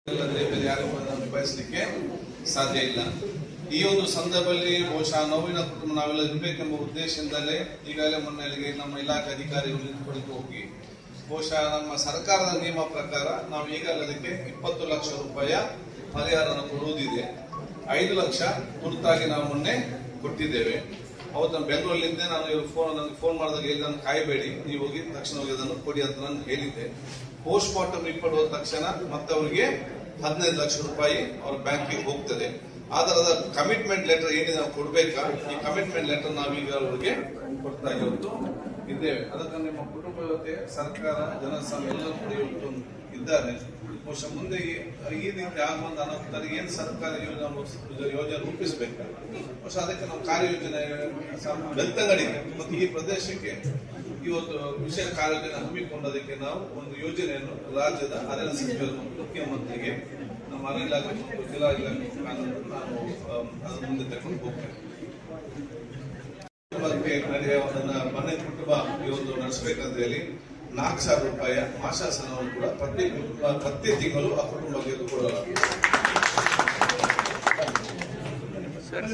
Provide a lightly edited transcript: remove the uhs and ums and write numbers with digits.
ನಿಭಾಯಿಸಲಿಕ್ಕೆ ಸಾಧ್ಯ ಇಲ್ಲ. ಈ ಒಂದು ಸಂದರ್ಭದಲ್ಲಿ ಬಹುಶಃ ನೋವಿನ ಕುಟುಂಬ ನಾವೆಲ್ಲ ಇರಬೇಕೆಂಬ ಉದ್ದೇಶದಿಂದಲೇ ಈಗಾಗಲೇ ಮೊನ್ನೆಗೆ ನಮ್ಮ ಇಲಾಖೆ ಅಧಿಕಾರಿಗಳು ನಿಂತ್ಕೊಳ್ಳಿಕ್ಕೆ ಹೋಗಿ ಬಹುಶಃ ನಮ್ಮ ಸರ್ಕಾರದ ನಿಯಮ ಪ್ರಕಾರ ನಾವು ಈಗಾಗಲೇ ಅದಕ್ಕೆ 20 ಲಕ್ಷ ರೂಪಾಯಿ ಪರಿಹಾರವನ್ನು ಕೊಡುವುದಿದೆ. 5 ಲಕ್ಷ ತುರ್ತಾಗಿ ನಾವು ಮೊನ್ನೆ ಕೊಟ್ಟಿದ್ದೇವೆ. ಅವತ್ತು ನಾನು ಬೆಂಗಳೂರಲ್ಲಿದ್ದೆ. ನಾನು ಫೋನ್ ಮಾಡಿದಾಗ ಹೇಳಿದ ಕಾಯಬೇಡಿ, ನೀವು ಹೋಗಿ ತಕ್ಷಣ ಹೋಗಿ ಅದನ್ನು ಕೊಡಿ ಅಂತ ನಾನು ಹೇಳಿದ್ದೆ. ಪೋಸ್ಟ್ ಮಾರ್ಟಮ್ ರಿಪೋರ್ಟ್ ಹೋದ ತಕ್ಷಣ ಮತ್ತೆ ಅವರಿಗೆ 15 ಲಕ್ಷ ರೂಪಾಯಿ ಅವ್ರ ಬ್ಯಾಂಕಿಗೆ ಹೋಗ್ತದೆ. ಆದ್ರೆ ಅದರ ಕಮಿಟ್ಮೆಂಟ್ ಲೆಟರ್ ಏನಿದೆ ನಾವು ಕೊಡ್ಬೇಕಾ, ಈ ಕಮಿಟ್ಮೆಂಟ್ ಲೆಟರ್ ನಾವೀಗ ಅವರಿಗೆ ಕೊಡ್ತಾ ಇವತ್ತು ಇದ್ದೇವೆ. ಅದಕ್ಕೆ ನಿಮ್ಮ ಕುಟುಂಬ ಜೊತೆ ಸರ್ಕಾರ ಜನಸಂಘ ಎಲ್ಲರೂ ಕೂಡ ಇವತ್ತು ಇದ್ದಾರೆ. ಬಹುಶಃ ಮುಂದೆ ಈ ರೀತಿ ಆಗುವಂತ ಅನಾಹುತರಿಗೆ ಏನ್ ಸರ್ಕಾರ ಯೋಜನೆ ರೂಪಿಸಬೇಕು, ಬಹುಶಃ ಅದಕ್ಕೆ ನಾವು ಕಾರ್ಯಯೋಜನೆ ಬೆಳ್ತಂಗಡಿಗೆ ಮತ್ತು ಈ ಪ್ರದೇಶಕ್ಕೆ ಇವತ್ತು ವಿಶೇಷ ಕಾರ್ಯಯೋಜನೆ ಹಮ್ಮಿಕೊಂಡದಕ್ಕೆ ನಾವು ಒಂದು ಯೋಜನೆಯನ್ನು ರಾಜ್ಯದ ಅರಣ್ಯ ಸಚಿವರು ಮತ್ತು ಮುಖ್ಯಮಂತ್ರಿಗೆ ನಮ್ಮ ಅರಣ್ಯ ಇಲಾಖೆ ಮತ್ತು ಜಿಲ್ಲಾ ಇಲಾಖೆ ಮುಖಾಂತರ ನಾವು ಅದರ ಮುಂದೆ ತಗೊಂಡು ಹೋಗ್ತೇವೆ. ನಡೆಯುವ ಮನೆ ಕುಟುಂಬ ಈ ಒಂದು ನಡೆಸಬೇಕಂತ ಹೇಳಿ 4,000 ರೂಪಾಯಿಯ ಮಾಸಾಸನವನ್ನು ಕೂಡ ಪ್ರತಿ ತಿಂಗಳು ಆ ಕುಟುಂಬಕ್ಕೆ ಕೊಡಲಾಗಿದೆ. ಸರ್